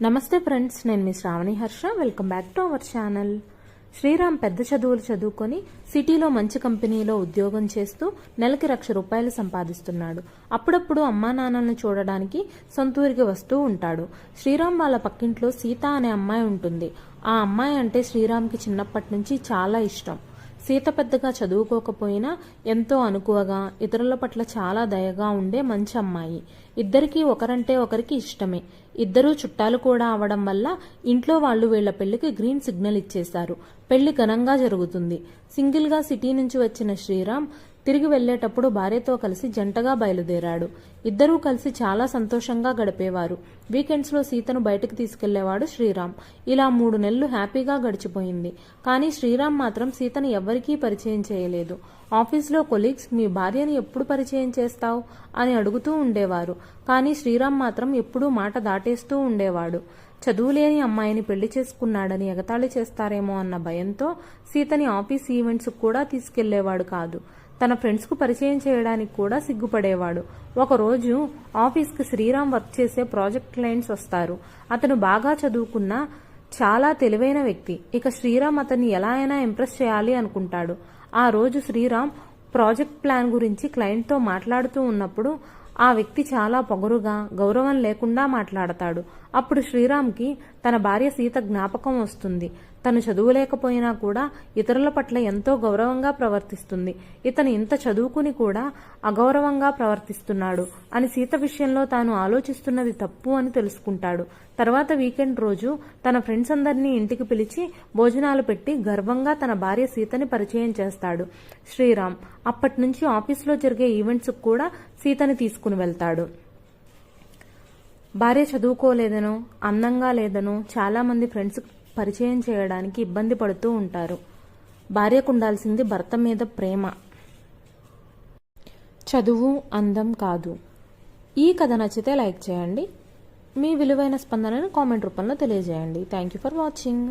నమస్తే ఫ్రెండ్స్, నేను మీ Shravani Harsha. Welcome back to our channel. Sriram పెద్ద చదువులు చదువుకొని సిటీలో మంచి కంపెనీలో ఉద్యోగం చేస్తూ నెలకి ₹1,00,000 సంపాదిస్తున్నాడు. అప్పుడప్పుడు అమ్మా నాన్నల్ని చూడడానికి సొంతూరికి వస్తూ ఉంటాడు. శ్రీరామ్ వాళ్ళ పక్కింట్లో సీత అనే అమ్మాయి ఉంటుంది. ఆ అమ్మాయి అంటే శ్రీరామ్కి చిన్నప్పటి నుంచి చాలా ఇష్టం. సీత పెద్దగా చదువుకోకపోయినా ఎంతో అనుకువగా, ఇతరుల పట్ల చాలా దయగా ఉండే మంచి అమ్మాయి. ఇద్దరికీ ఒకరంటే ఒకరికి ఇష్టమే. ఇద్దరూ చుట్టాలు కూడా అవడం వల్ల ఇంట్లో వాళ్ళు వీళ్ల పెళ్లికి గ్రీన్ సిగ్నల్ ఇచ్చేశారు. పెళ్లి ఘనంగా జరుగుతుంది. సింగిల్గా సిటీ నుంచి వచ్చిన శ్రీరామ్ తిరిగి వెళ్లేటప్పుడు భార్యతో కలిసి జంటగా బయలుదేరాడు. ఇద్దరూ కలిసి చాలా సంతోషంగా గడిపేవారు. వీకెండ్స్లో సీతను బయటకు తీసుకెళ్లేవాడు శ్రీరామ్. ఇలా 3 నెలలు హ్యాపీగా గడిచిపోయింది. కానీ శ్రీరామ్ మాత్రం సీతను ఎవ్వరికీ పరిచయం చేయలేదు. ఆఫీస్లో కొలీగ్స్ మీ భార్యని ఎప్పుడు పరిచయం చేస్తావు అని అడుగుతూ ఉండేవారు. కానీ శ్రీరామ్ మాత్రం ఎప్పుడూ మాట దాటేస్తూ ఉండేవాడు. చదువులేని అమ్మాయిని పెళ్లి చేసుకున్నాడని ఎగతాళి చేస్తారేమో అన్న భయంతో సీతని ఆఫీస్ ఈవెంట్స్ కూడా తీసుకెళ్లేవాడు కాదు. తన ఫ్రెండ్స్కు పరిచయం చేయడానికి కూడా సిగ్గుపడేవాడు. ఒకరోజు ఆఫీస్కి శ్రీరామ్ వర్క్ చేసే ప్రాజెక్ట్ క్లయింట్స్ వస్తారు. అతను బాగా చదువుకున్న చాలా తెలివైన వ్యక్తి. ఇక శ్రీరామ్ అతన్ని ఎలా అయినా ఇంప్రెస్ చేయాలి అనుకుంటాడు. ఆ రోజు శ్రీరామ్ ప్రాజెక్ట్ ప్లాన్ గురించి క్లయింట్తో మాట్లాడుతూ ఉన్నప్పుడు ఆ వ్యక్తి చాలా పొగరుగా, గౌరవం లేకుండా మాట్లాడతాడు. అప్పుడు శ్రీరామ్కి తన భార్య సీత జ్ఞాపకం వస్తుంది. తను చదువులేకపోయినా కూడా ఇతరుల పట్ల ఎంతో గౌరవంగా ప్రవర్తిస్తుంది. ఇతను ఇంత చదువుకుని కూడా అగౌరవంగా ప్రవర్తిస్తున్నాడు అని సీత విషయంలో తాను ఆలోచిస్తున్నది తప్పు అని తెలుసుకుంటాడు. తర్వాత వీకెండ్ రోజు తన ఫ్రెండ్స్ అందరినీ ఇంటికి పిలిచి భోజనాలు పెట్టి గర్వంగా తన భార్య సీతని పరిచయం చేస్తాడు శ్రీరామ్. అప్పటి నుంచి ఆఫీస్లో జరిగే ఈవెంట్స్కి కూడా సీతని తీసుకుని వెళ్తాడు. భార్య చదువుకోలేదనో, అందంగా లేదనో చాలా మంది ఫ్రెండ్స్ పరిచయం చేయడానికి ఇబ్బంది పడుతూ ఉంటారు. భార్యకు ఉండాల్సింది భర్త మీద ప్రేమ, చదువు, అందం కాదు. ఈ కథ నచ్చితే లైక్ చేయండి. మీ విలువైన స్పందనను కామెంట్ రూపంలో తెలియజేయండి. Thank you for watching.